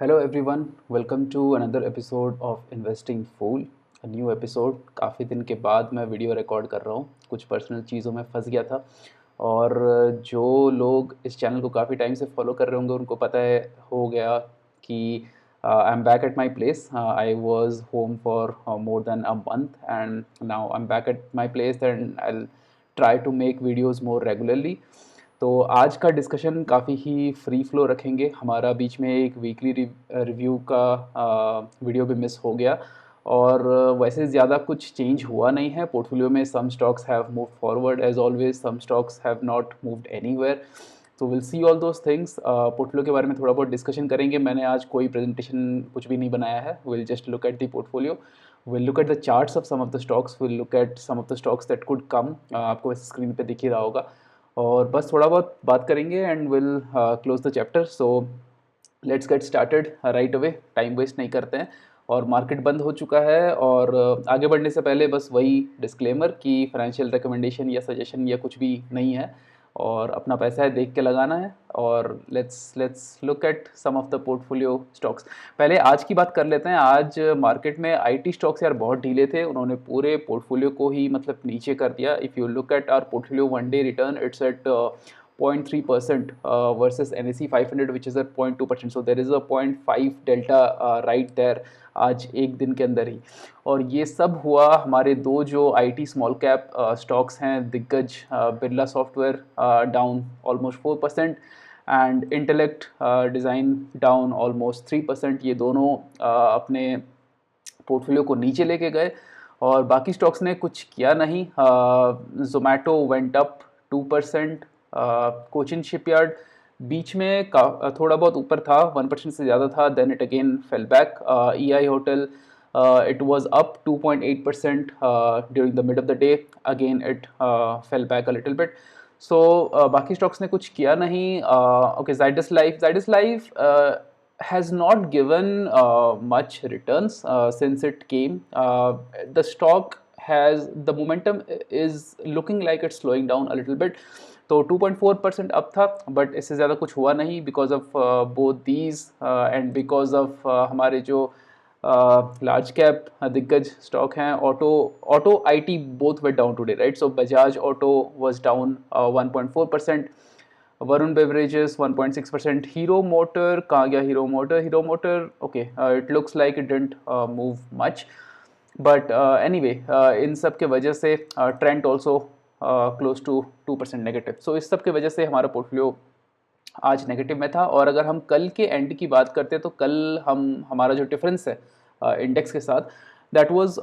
Hello everyone, welcome to another episode of investing fool. New episode. काफ़ी दिन के बाद मैं वीडियो रिकॉर्ड कर रहा हूँ। कुछ पर्सनल चीज़ों में फंस गया था और जो लोग इस चैनल को काफ़ी टाइम से फॉलो कर रहे होंगे उनको पता है हो गया कि I am back at my place. I was home for more than a month and now I am back at my place and I try to make videos more regularly. तो आज का डिस्कशन काफ़ी ही free flow रखेंगे। हमारा बीच में एक weekly review का video भी मिस हो गया और वैसे ज़्यादा कुछ चेंज हुआ नहीं है पोर्टफोलियो में। Some stocks have move forward as always, some stocks have not moved anywhere. तो will see all those things. Portfolio के बारे में थोड़ा बहुत डिस्कशन करेंगे। मैंने आज कोई प्रेजेंटेशन कुछ भी नहीं बनाया है। Will just look at the portfolio, will look at the charts of some of the stocks, will look at some of the stocks that could come. आपको वैसे स्क्रीन पे दिख ही रहा होगा और बस थोड़ा बहुत बात करेंगे and will close the chapter. So let's get started right away, time waste नहीं करते हैं। और मार्केट बंद हो चुका है और आगे बढ़ने से पहले बस वही डिस्क्लेमर कि फाइनेंशियल रिकमेंडेशन या सजेशन या कुछ भी नहीं है और अपना पैसा है देख के लगाना है। और let's look at some of the portfolio stocks. पहले आज की बात कर लेते हैं। आज मार्केट में आईटी स्टॉक्स यार बहुत ढीले थे, उन्होंने पूरे पोर्टफोलियो को ही मतलब नीचे कर दिया। If you look at our portfolio one day return, it's at 0.3% versus NSE 500 which is at 0.2%. So there is a 0.5 delta right there आज एक दिन के अंदर ही। और ये सब हुआ हमारे दो जो आईटी स्मॉल कैप स्टॉक्स हैं, दिग्गज Birla software down almost 4% and intellect design down almost 3%। ये दोनों अपने पोर्टफोलियो को नीचे लेके गए और बाकी स्टॉक्स ने कुछ किया नहीं। Zomato went up 2%, Cochin Shipyard बीच में थोड़ा बहुत ऊपर था, 1% से ज़्यादा था, then it again fell back. EI hotel it was up 2.8% during the mid of the day, again it fell back a little bit. So बाकी स्टॉक्स ने कुछ किया नहीं। Okay, Zydus Life has not given much returns since it came. The stock has the momentum is looking like it's slowing down a little bit. तो 2.4% up था but इससे ज़्यादा कुछ हुआ नहीं because of both these and because of हमारे जो large cap दिग्गज स्टॉक हैं। Auto IT both were down today, right? So Bajaj Auto was down 1.4%, Varun Beverages 1.6%, Hero Motor कहाँ गया? Hero Motor okay, it looks like it didn't move much but anyway इन सब के वजह से trend also close to 2% negative. So इस सब के वजह से हमारा पोर्टफोलियो आज नेगेटिव में था। और अगर हम कल के एंड की बात करते हैं तो कल हमारा जो डिफरेंस है इंडेक्स के साथ, that was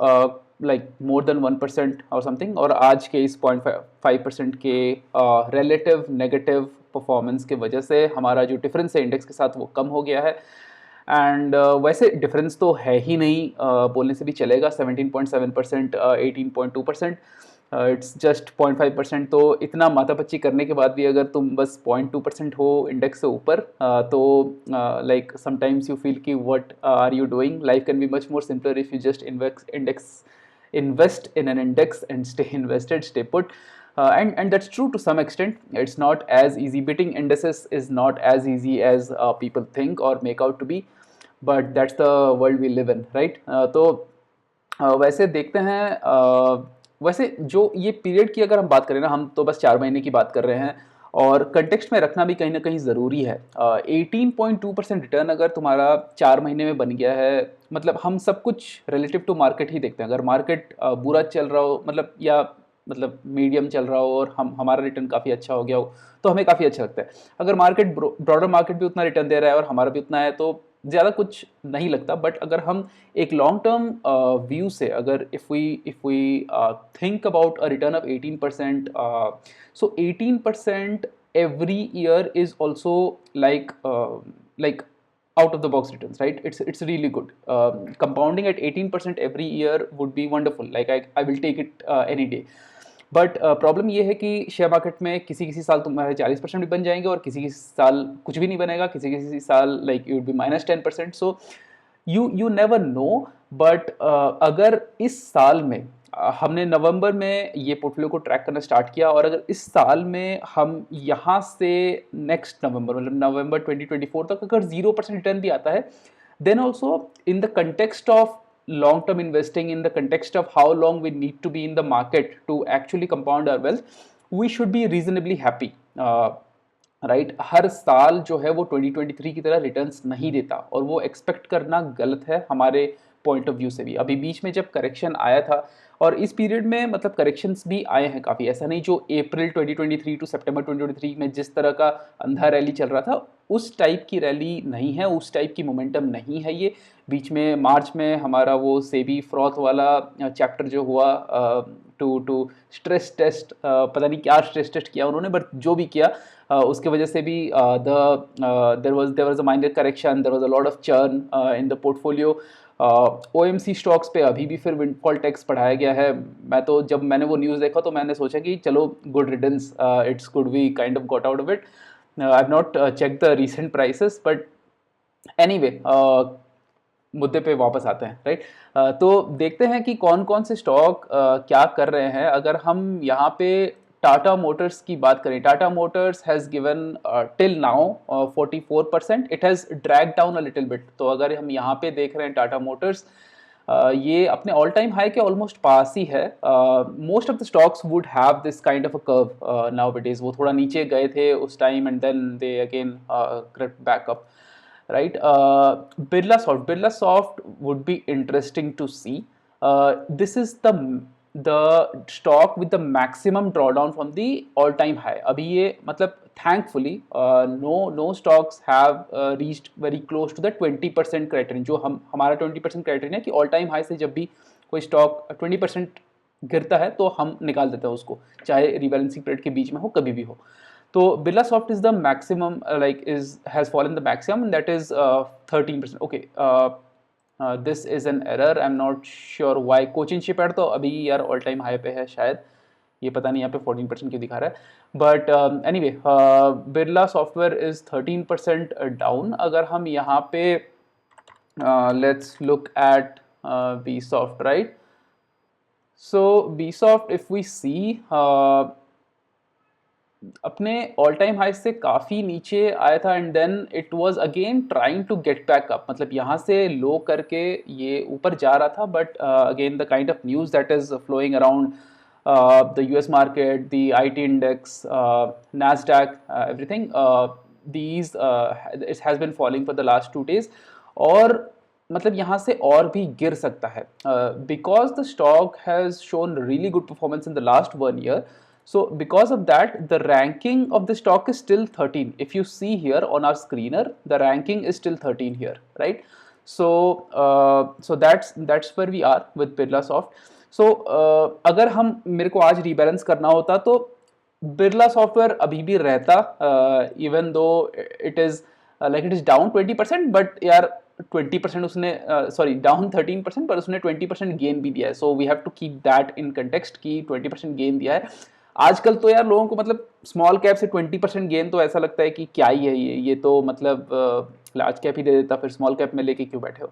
like more than 1% और समथिंग। और आज के इस 0.5% के रिलेटिव नेगेटिव परफॉर्मेंस के वजह से हमारा जो डिफरेंस है इंडेक्स के साथ वो कम हो गया है। एंड वैसे डिफरेंस तो है ही नहीं, बोलने से भी चलेगा। 17.7%, 18.2%, इट्स जस्ट 0.5%। तो इतना माथापच्ची करने के बाद भी अगर तुम बस 0.2% हो इंडेक्स से ऊपर, तो लाइक समटाइम्स यू फील कि what are you doing. Life can be much more simpler if you just invest in an index and stay invested, stay put. And that's true to some extent. It's not as easy. Beating indices is not as easy as people think or make out to be, but that's the world we live in, right? तो वैसे देखते हैं। वैसे जो ये period की अगर हम बात करें ना, हम तो बस 4 महीने की बात कर रहे हैं और कंटेक्स्ट में रखना भी कहीं ना कहीं ज़रूरी है। 18.2% रिटर्न अगर तुम्हारा 4 महीने में बन गया है, मतलब हम सब कुछ रिलेटिव टू मार्केट ही देखते हैं। अगर मार्केट बुरा चल रहा हो, मतलब या मतलब मीडियम चल रहा हो और हमारा रिटर्न काफ़ी अच्छा हो गया हो तो हमें काफ़ी अच्छा लगता है। अगर मार्केट ब्रॉडर मार्केट भी उतना रिटर्न दे रहा है और हमारा भी उतना है तो ज़्यादा कुछ नहीं लगता। बट अगर हम एक लॉन्ग टर्म व्यू से, अगर if we think about a return of 18%, so 18% every year is also like out of the box returns, right? It's really good. Compounding at 18% every year would be wonderful. Like I will take it any day. But problem ये है कि share market में किसी किसी साल तुम्हारे 40% भी बन जाएंगे और किसी किसी साल कुछ भी नहीं बनेगा, किसी किसी साल like you would be -10%। So you never know. But अगर इस साल में हमने नवंबर में ये पोर्टफोलियो को ट्रैक करना स्टार्ट किया, और अगर इस साल में हम यहाँ से नेक्स्ट नवंबर मतलब नवंबर 2024 तक अगर 0% रिटर्न भी आता है, then also in the context of long term investing, in the context of how long we need to be in the market to actually compound our wealth, we should be reasonably happy. Right हर साल जो है वो 2023 की तरह returns नहीं देता, और वो एक्सपेक्ट करना गलत है हमारे पॉइंट ऑफ व्यू से भी। अभी बीच में जब करेक्शन आया था, और इस पीरियड में मतलब करेक्शंस भी आए हैं काफ़ी, ऐसा नहीं जो अप्रैल 2023 टू सितंबर 2023 में जिस तरह का अंधा रैली चल रहा था उस टाइप की रैली नहीं है, उस टाइप की मोमेंटम नहीं है ये। बीच में मार्च में हमारा वो सेबी फ्रॉथ वाला चैप्टर जो हुआ, टू स्ट्रेस टेस्ट, पता नहीं क्या स्ट्रेस टेस्ट किया उन्होंने, बट जो भी किया उसके वजह से भी there was a minor correction, there was a lot of churn in the portfolio. OMC stocks पे अभी भी फिर विंडफॉल टैक्स बढ़ाया गया है। मैं तो जब मैंने वो न्यूज़ देखा तो मैंने सोचा कि चलो good riddance, it's good we kind of got out of it. I have not check the recent prices, but anyway मुद्दे पे वापस आते हैं, राइट। तो देखते हैं कि कौन कौन से स्टॉक क्या कर रहे हैं। अगर हम यहाँ पे टाटा मोटर्स की बात करें, Tata Motors has given till now 44%, it has drag down a little bit. तो अगर हम यहाँ पे देख रहे हैं टाटा मोटर्स, ये अपने ऑल टाइम हाई के ऑलमोस्ट पास ही है। Most of the stocks would have this kind of a curve now it is. वो थोड़ा नीचे गए थे उस time and then they again crept back up, right? Birla Soft would be interesting to see. This is the stock with the maximum drawdown from the all time high. अभी ये मतलब thankfully no stocks have reached very close to the 20% criterion, जो हमारा 20% criterion है कि all time high से जब भी कोई स्टॉक 20% गिरता है तो हम निकाल देते हैं उसको, चाहे रीबैलेंसिंग पीरियड के बीच में हो, कभी भी हो। तो Birla Soft is the maximum, has fallen the maximum, and that is 13%. Okay, this is an error. I'm not sure why. Cochin Shipyard तो अभी यार ऑल टाइम हाई पे है शायद, ये पता नहीं यहाँ पे 14% क्यों दिखा रहा है। But anyway Birla Software is 13% down. अगर हम यहाँ पे let's look at B soft, right. So B soft if we see अपने ऑल टाइम हाई से काफ़ी नीचे आया था, and then it was again trying to get back up. मतलब यहाँ से लो करके ये ऊपर जा रहा था, but again the kind of news that is flowing around the US market, the IT index, NASDAQ, everything, these it has been falling for the last 2 days, और मतलब यहाँ से और भी गिर सकता है because the stock has shown really good performance in the last 1 year. So because of that, the ranking of the stock is still 13. If you see here on our screener, the ranking is still 13 here, right? So that's where we are with Birla Soft. So अगर हम मेरे को आज rebalance करना होता तो Birla software अभी भी रहता, even though it is like it is down 20%, but यार 20% उसने सॉरी डाउन 13%, पर उसने 20% गेन भी दिया है। So we have to keep that in context कि 20% गेन दिया है। आजकल तो यार लोगों को मतलब स्मॉल कैप से 20% गेन तो ऐसा लगता है कि क्या ही है ये तो मतलब लार्ज कैप ही दे देता, फिर स्मॉल कैप में लेके क्यों बैठे हो।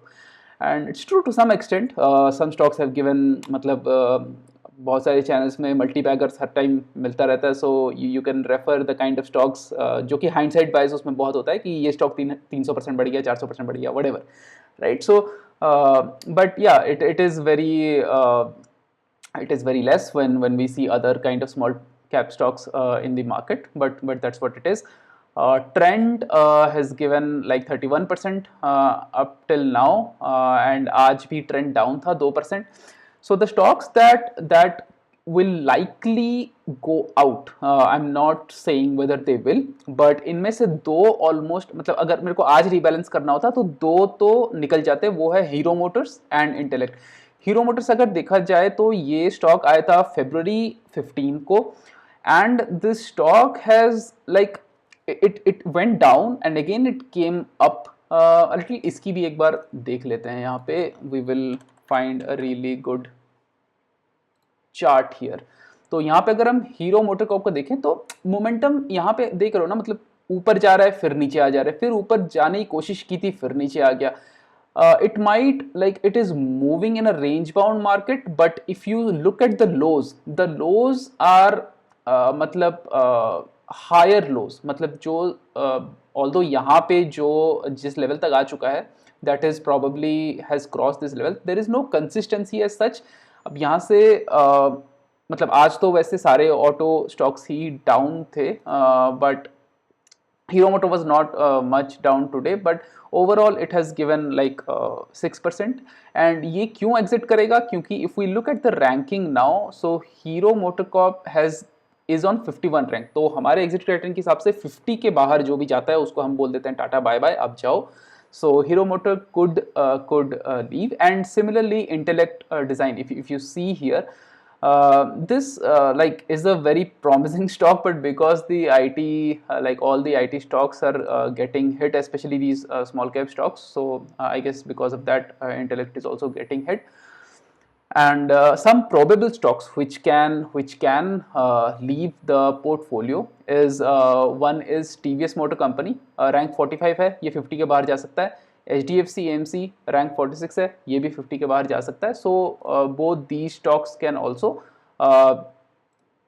And it's true to some extent, some stocks have given, मतलब बहुत सारे चैनल्स में मल्टी बैगर्स हर टाइम मिलता रहता है। So you can refer the kind of stocks जो कि हाइंडसाइड बायस उसमें बहुत होता है कि ये स्टॉक 300% बढ़ गया, 400% बढ़ गया, व्हाटएवर, राइट। सो बट या it is very less when we see other kind of small cap stocks in the market, but that's what it is. Trend has given like 31% up till now, and आज भी trend down था 2%. So the stocks that will likely go out, I'm not saying whether they will, but इनमें से दो almost, मतलब अगर मेरे को आज rebalance करना होता तो दो तो निकल जाते, वो है hero Motors and intellect. Hero Motors अगर देखा जाए तो ये स्टॉक आया था February 15 को, and this stock has like it went down and again it came up a little. इसकी भी एक बार देख लेते हैं यहाँ पे, we will find a really good chart here. तो यहाँ पे अगर हम हीरो मोटर कॉर्प को देखें तो मोमेंटम यहाँ पे देख रहे हो ना, मतलब ऊपर जा रहा है फिर नीचे आ जा रहा है, फिर ऊपर जाने की कोशिश की थी फिर नीचे आ गया। it might like it is moving in a range bound market, but if you look at the lows are मतलब हायर लोज, मतलब जो ऑल्दो यहाँ पे जो जिस लेवल तक आ चुका है that is probably has cross this level, there is no consistency as such. अब यहाँ से मतलब आज तो वैसे सारे ऑटो स्टॉक्स ही डाउन थे, but Hero Moto was not much down today, but overall it has given like 6%. And ये क्यों exit करेगा? क्योंकि if we look at the ranking now, so Hero MotoCorp is on 51 rank. तो हमारे exit criterion के हिसाब से 50 के बाहर जो भी जाता है उसको हम बोल देते हैं टाटा बाय बाय, अब जाओ. So Hero Moto could leave. And similarly Intellect Design, if you see here, this like is a very promising stock, but because the IT like all the IT stocks are getting hit, especially these small cap stocks, so I guess because of that Intellect is also getting hit. And some probable stocks which can leave the portfolio is one is TVS Motor Company, rank 45 है, ये 50 के बाहर जा सकता है. HDFC AMC rank 46 है, ये भी 50 के बाहर जा सकता है. So both these stocks can also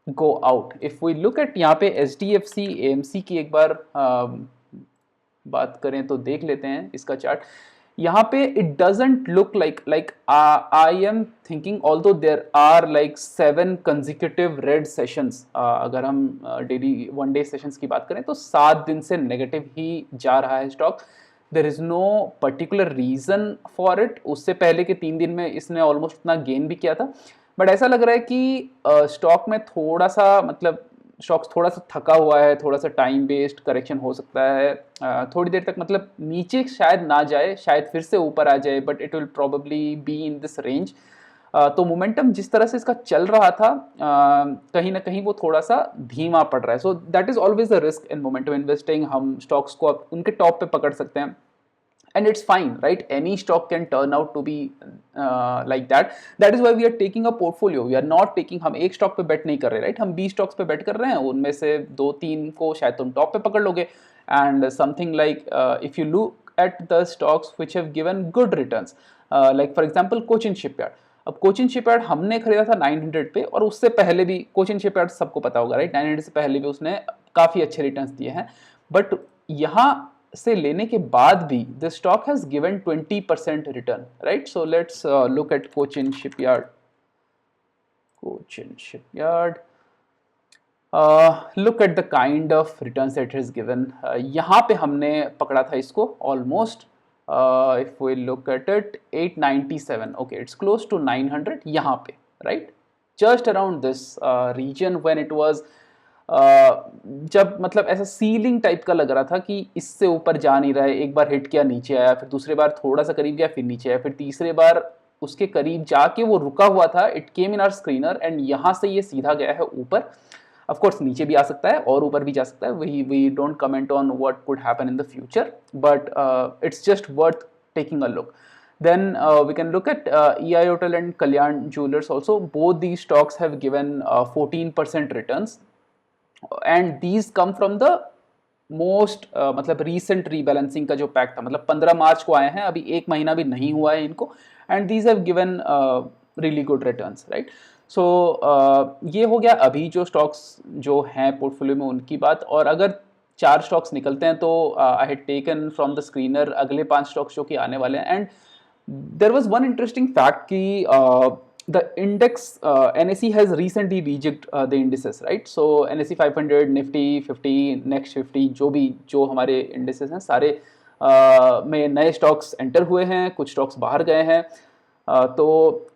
go out. If we look at यहाँ पे HDFC AMC की एक बार बात करें तो देख लेते हैं इसका चार्ट. यहाँ पे it doesn't look like I am thinking, although there are like 7 consecutive red sessions, अगर हम डेली 1 day sessions की बात करें तो 7 दिन से नेगेटिव ही जा रहा है stock. There is no particular reason for it. उससे पहले के 3 दिन में इसने ऑलमोस्ट उतना गेन भी किया था, बट ऐसा लग रहा है कि स्टॉक में थोड़ा सा मतलब स्टॉक्स थोड़ा सा थका हुआ है, थोड़ा सा टाइम बेस्ड करेक्शन हो सकता है. थोड़ी देर तक मतलब नीचे शायद ना जाए, शायद फिर से ऊपर आ जाए, but it will probably be in this range. तो मोमेंटम जिस तरह से इसका चल रहा था कहीं ना कहीं वो थोड़ा सा धीमा पड़ रहा है. So that is always a risk in momentum investing. हम स्टॉक्स को उनके टॉप पे पकड़ सकते हैं, and it's fine, right? Any stock can turn out to be like that. That is why we are taking a portfolio. We are not taking, हम एक stock पे बेट नहीं कर रहे, राइट? हम 20 स्टॉक्स पे बेट कर रहे हैं, उनमें से 2-3 को शायद तुम टॉप पे पकड़ लोगे. And something like if you look at the stocks which have given good returns, like for example Cochin shipyard. अब कोचिन शिपयार्ड हमने खरीदा था 900 पे, और उससे पहले भी कोचिन शिपयार्ड सबको पता होगा, राइट? 900 से पहले भी उसने काफ़ी अच्छे रिटर्न्स दिए हैं, बट यहाँ से लेने के बाद भी the stock has given 20% return, right? So let's look at Cochin Shipyard. Look at the kind of returns it has given. यहाँ पे हमने पकड़ा था इसको almost, if we look at it 897. Okay, it's close to 900 यहाँ पे, right? Just around this region when it was जब मतलब ऐसा सीलिंग टाइप का लग रहा था कि इससे ऊपर जा नहीं रहा है. एक बार हिट किया, नीचे आया, फिर दूसरे बार थोड़ा सा करीब गया, फिर नीचे आया, फिर तीसरे बार उसके करीब जाके वो रुका हुआ था. It came in our screener and यहाँ से ये सीधा गया है ऊपर. ऑफ कोर्स नीचे भी आ सकता है और ऊपर भी जा सकता है. We don't comment on what could happen in the future, but it's just worth taking a look. Then we can look at EI Hotel and Kalyan Jewelers also. Both these stocks have given 14% returns. And these come from the most मतलब recent rebalancing का जो pack था, मतलब 15 मार्च को आए हैं, अभी 1 महीना भी नहीं हुआ है इनको. And these have given really good returns, right? So ये हो गया अभी जो स्टॉक्स जो हैं पोर्टफोलियो में उनकी बात. और अगर 4 स्टॉक्स निकलते हैं तो I had taken from the screener अगले 5 स्टॉक्स जो कि आने वाले हैं. And there was one interesting fact कि the index NSE has recently rejigged the indices, right? So NSE 500, Nifty 50, Next 50, जो हमारे indices हैं सारे में नए स्टॉक्स एंटर हुए हैं, कुछ स्टॉक्स बाहर गए हैं. तो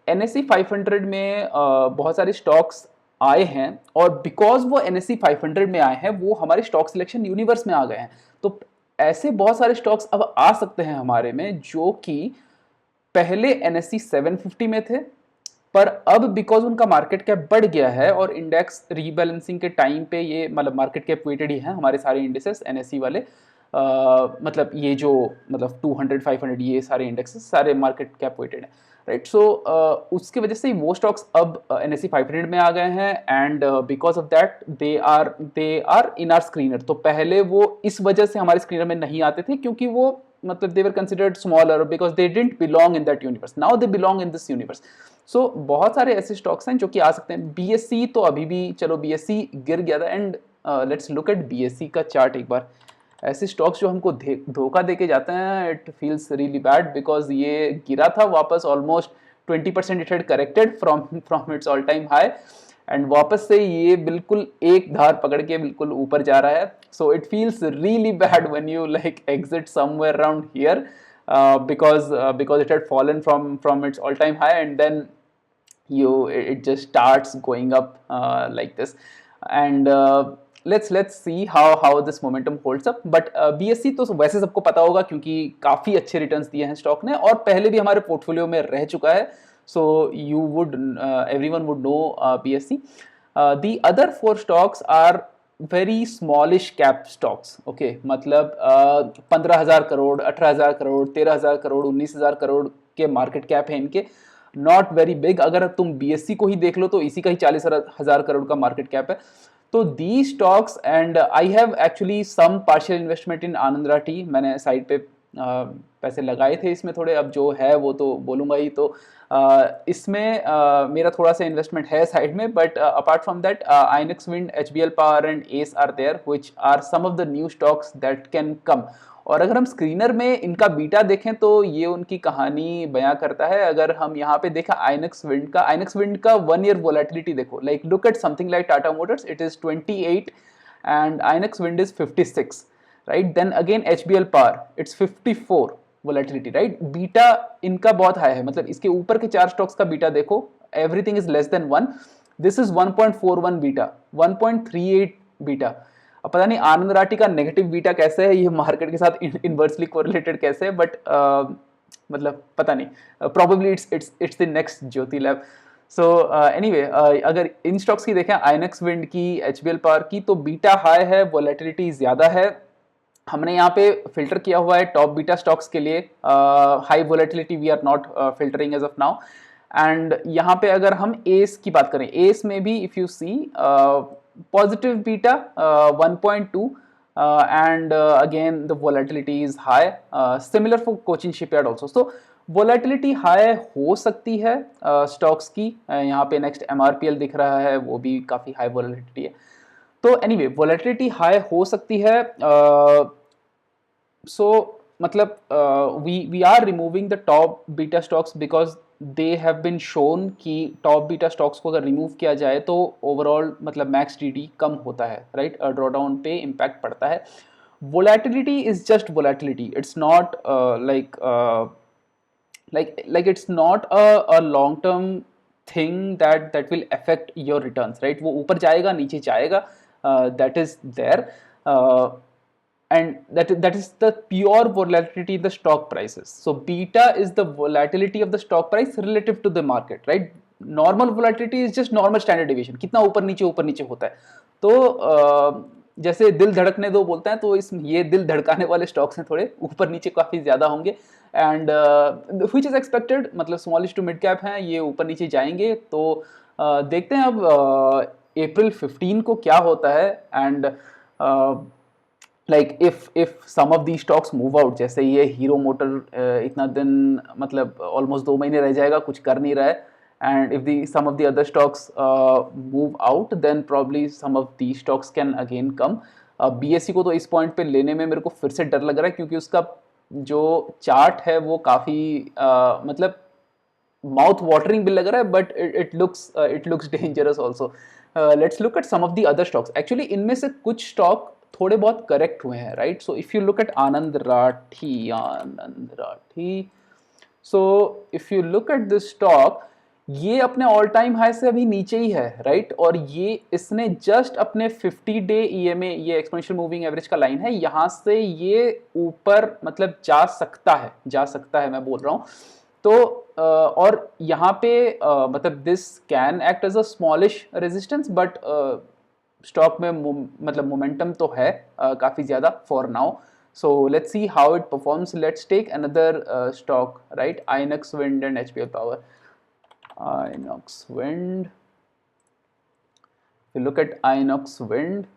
NSE 500 में बहुत सारे स्टॉक्स आए हैं, और बिकॉज वो NSE 500 में आए हैं वो हमारे स्टॉक सिलेक्शन यूनिवर्स में आ गए हैं. तो ऐसे बहुत सारे स्टॉक्स अब आ सकते हैं हमारे में जो कि पहले NSE 750 में थे, पर अब बिकॉज उनका मार्केट कैप बढ़ गया है और इंडेक्स रीबैलेंसिंग के टाइम पे ये मतलब मार्केट कैप वेटेड ही हैं हमारे सारे इंडेक्सेस NSE वाले. मतलब ये जो मतलब 200, 500 ये सारे इंडेक्सेस सारे मार्केट कैप वेटेड हैं, राइट? सो उसकी वजह से वो स्टॉक्स अब NSE 500 में आ गए हैं. And because of that they are in our screener. तो पहले वो इस वजह से हमारे स्क्रीनर में नहीं आते थे क्योंकि वो मतलब they were considered smaller because they didn't belong in that universe. Now they belong in this universe. So बहुत सारे ऐसे स्टॉक्स हैं जो कि आ सकते हैं. BSE तो अभी भी चलो BSE गिर गया था. And let's look eight BSE का चार्ट एक बार. ऐसे स्टॉक्स जो हमको धोखा दे के जाते हैं, it feels really bad because ये गिरा था वापस almost 20% it had corrected from its all time high and वापस से ये बिल्कुल एक धार पकड़ के बिल्कुल ऊपर जा रहा है. So it feels really bad when you like exit somewhere around here because it had fallen from its all time high and then it just starts going up like this. And let's see how this momentum holds up. But BSE तो वैसे सबको पता होगा क्योंकि काफ़ी अच्छे returns दिए हैं स्टॉक ने और पहले भी हमारे पोर्टफोलियो में रह चुका है. So everyone would know BSE. The other 4 stocks are very smallish cap stocks. Okay, मतलब 15,000 करोड़, 18,000 करोड़, 13,000 करोड़, 19,000 करोड़ के मार्केट कैप है इनके. Not very big. अगर तुम BSE को ही देख लो तो इसी का ही 40,000 करोड़ का मार्केट कैप है. तो the stocks and I have actually some partial investment in Anand Rathi. मैंने साइड पे पैसे लगाए थे इसमें थोड़े. अब जो है वो तो बोलूँगा ही. तो इसमें मेरा थोड़ा सा इन्वेस्टमेंट है साइड में. But apart from that Inox Wind, HBL power and S are there which are some of the new stocks that can come. और अगर हम स्क्रीनर में इनका बीटा देखें तो ये उनकी कहानी बयां करता है. अगर हम यहाँ पे देखें आइनेक्स विंड का 1 ईयर वोलेटिलिटी देखो. Like look at something like Tata Motors, it is 28 and Inox Wind is 56. right? Then again HBL Power, it's 54 volatility, right? Beta इनका बहुत हाई है. मतलब इसके ऊपर के 4 स्टॉक्स का बीटा देखो, everything is less than 1. This is 1.41 beta, 1.38 beta. अब पता नहीं आनंद राठी का नेगेटिव बीटा कैसे है, ये मार्केट के साथ इनवर्सली कोरिलेटेड कैसे है. बट मतलब पता नहीं. Probably it's the next Jyoti lab. So anyway अगर इन स्टॉक्स की देखें, आइनेक्स विंड की, HBL पावर की, तो बीटा हाई है, वोलेटिलिटी ज़्यादा है. हमने यहाँ पे फिल्टर किया हुआ है टॉप बीटा स्टॉक्स के लिए. High volatility we are not filtering as of now. एंड यहाँ पे अगर हम एस की बात करें, एस में भी if you see positive beta 1.2 and again the volatility is high, similar for Cochin Shipyard also. So volatility high हो सकती है स्टॉक्स की. यहाँ पे नेक्स्ट MRPL दिख रहा है, वो भी काफ़ी हाई वोलेटिलिटी है. तो एनीवे वोलेटिलिटी हाई हो सकती है. सो मतलब we are removing the top beta stocks because they have been shown कि टॉप बीटा स्टॉक्स को अगर रिमूव किया जाए तो ओवरऑल मतलब मैक्स DD कम होता है, राइट? ड्रॉडाउन पे इम्पैक्ट पड़ता है. Volatility is just volatility. It's not like it's not a long term thing that will affect your returns, right? वो ऊपर जाएगा नीचे जाएगा, that is there, and that is the pure volatility in the stock prices. So beta is the volatility of the stock price relative to the market, right? Normal volatility is just normal standard deviation, कितना ऊपर नीचे होता है. तो जैसे दिल धड़कने दो बोलते हैं, तो ये दिल धड़काने वाले स्टॉक्स हैं, थोड़े ऊपर नीचे काफ़ी ज़्यादा होंगे. एंड व्हिच इज़ एक्सपेक्टेड, मतलब स्मॉलिश टू मिड कैप हैं, ये ऊपर नीचे जाएंगे. तो देखते हैं अब अप्रैल 15 को क्या होता है. And like if some of the stocks move out, जैसे ये हीरो मोटर इतना दिन मतलब ऑलमोस्ट 2 महीने रह जाएगा, कुछ कर नहीं रहा है. And if some of the other stocks move out, then probably some of these stocks can again come. BSE को तो इस पॉइंट पे लेने में मेरे को फिर से डर लग रहा है, क्योंकि उसका जो चार्ट है वो काफ़ी मतलब माउथ वाटरिंग भी लग रहा है, but it looks dangerous also. Let's look at some of the other stocks. Actually इनमें से कुछ स्टॉक थोड़े बहुत करेक्ट हुए हैं, right? So if you look at Anand Rathi, so if you look at this stock, ये अपने ऑल टाइम हाई से अभी नीचे ही है, राइट? और ये इसने जस्ट अपने 50 डे EMA, ये एक्सपोनेंशियल मूविंग एवरेज का लाइन है, यहाँ से ये ऊपर मतलब जा सकता है मैं बोल रहा हूँ. तो और यहाँ पे मतलब this can act as a smallish resistance, but stock में मतलब मोमेंटम तो है काफ़ी ज़्यादा for now. So let's see how it performs. Let's take another stock, right? Inox Wind and HBL Power. Inox Wind. If you look at Inox Wind,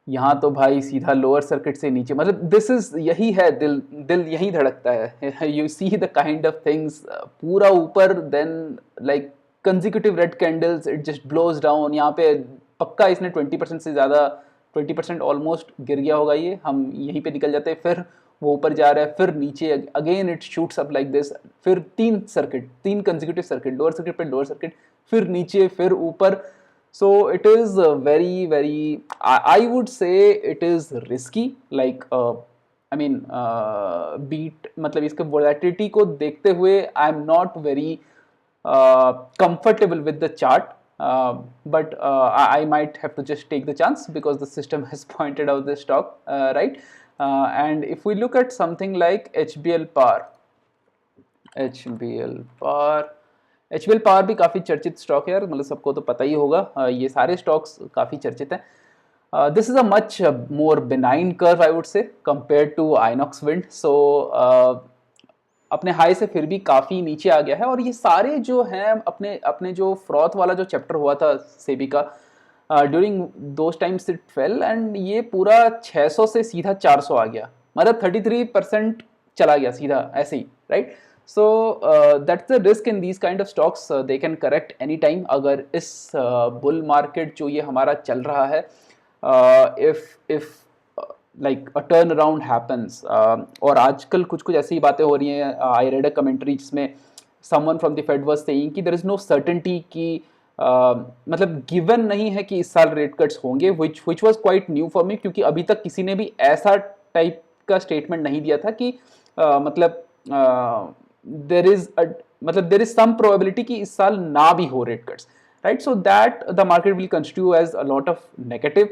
यहाँ तो भाई सीधा लोअर सर्किट से नीचे, मतलब दिस इज, यही है, दिल दिल यही धड़कता है। You see the kind of things, पूरा ऊपर, then like consecutive red candles, it just blows down. यहाँ पे पक्का इसने 20% से ज़्यादा, 20% ऑलमोस्ट गिर गया होगा ये, हम यहीं पे निकल जाते हैं। फिर वो ऊपर जा रहा है, फिर नीचे, again it shoots up like this, फिर 3 circuit, 3 consecutive circuit, lower circuit पे लोअर सर्किट, फिर नीचे, फिर ऊपर। So it is very very, I would say it is risky, like I mean beat, मतलब इसके volatility को देखते हुए I am not very comfortable with the chart, but I might have to just take the chance because the system has pointed out this stock, right? And if we look at something like HBL Power, HBL Power, HBL power भी काफ़ी चर्चित stock है यार, मतलब सबको तो पता ही होगा, ये सारे स्टॉक्स काफ़ी चर्चित हैं। This is a much more benign curve I would say compare to Inox Wind. So अपने हाई से फिर भी काफ़ी नीचे आ गया है, और ये सारे जो हैं अपने अपने जो फ्रॉथ वाला जो चैप्टर हुआ था सेबी का, during those times it fail, and ये पूरा 600 से सीधा 400 आ गया, मतलब 33% चला गया सीधा ऐसे ही, right? So that's the risk in these kind of stocks, they can correct any time। अगर इस bull market जो ये हमारा चल रहा है, if like a turn around happens, और आजकल कुछ कुछ ऐसी बातें हो रही हैं, I read a commentary जिसमें someone from the Fed was saying कि there is no certainty कि मतलब गिवन नहीं है कि इस साल रेट कट्स होंगे, which was quite new for me, क्योंकि अभी तक किसी ने भी ऐसा टाइप का स्टेटमेंट नहीं दिया था कि मतलब देर इज सम प्रोबेबिलिटी कि इस साल ना भी हो rate cuts, right? So that the market will constitute as a lot of negative.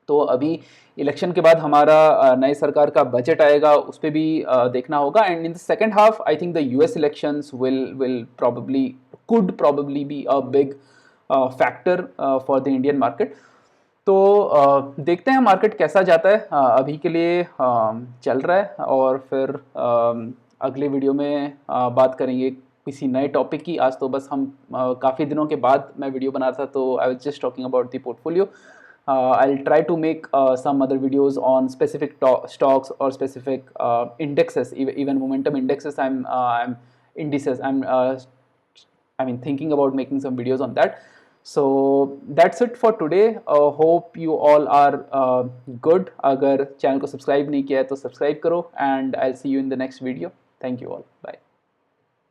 तो अभी इलेक्शन के बाद हमारा नए सरकार का बजट आएगा, उस पर भी देखना होगा। And in the second half I think the US elections will probably could probably be a big factor for the Indian market। तो देखते हैं मार्केट कैसा जाता है। अभी के लिए चल रहा है, और फिर अगले वीडियो में बात करेंगे किसी नए टॉपिक की। आज तो बस हम काफ़ी दिनों के बाद मैं वीडियो बना रहा था, तो I was just talking about the portfolio. I'll try to make some other videos on specific stocks or specific indexes, even momentum indexes. I'm indices. I mean, thinking about making some videos on that. So that's it for today. Hope you all are good. अगर channel को subscribe नहीं किया है तो subscribe करो, and I'll see you in the next video. Thank you all. Bye.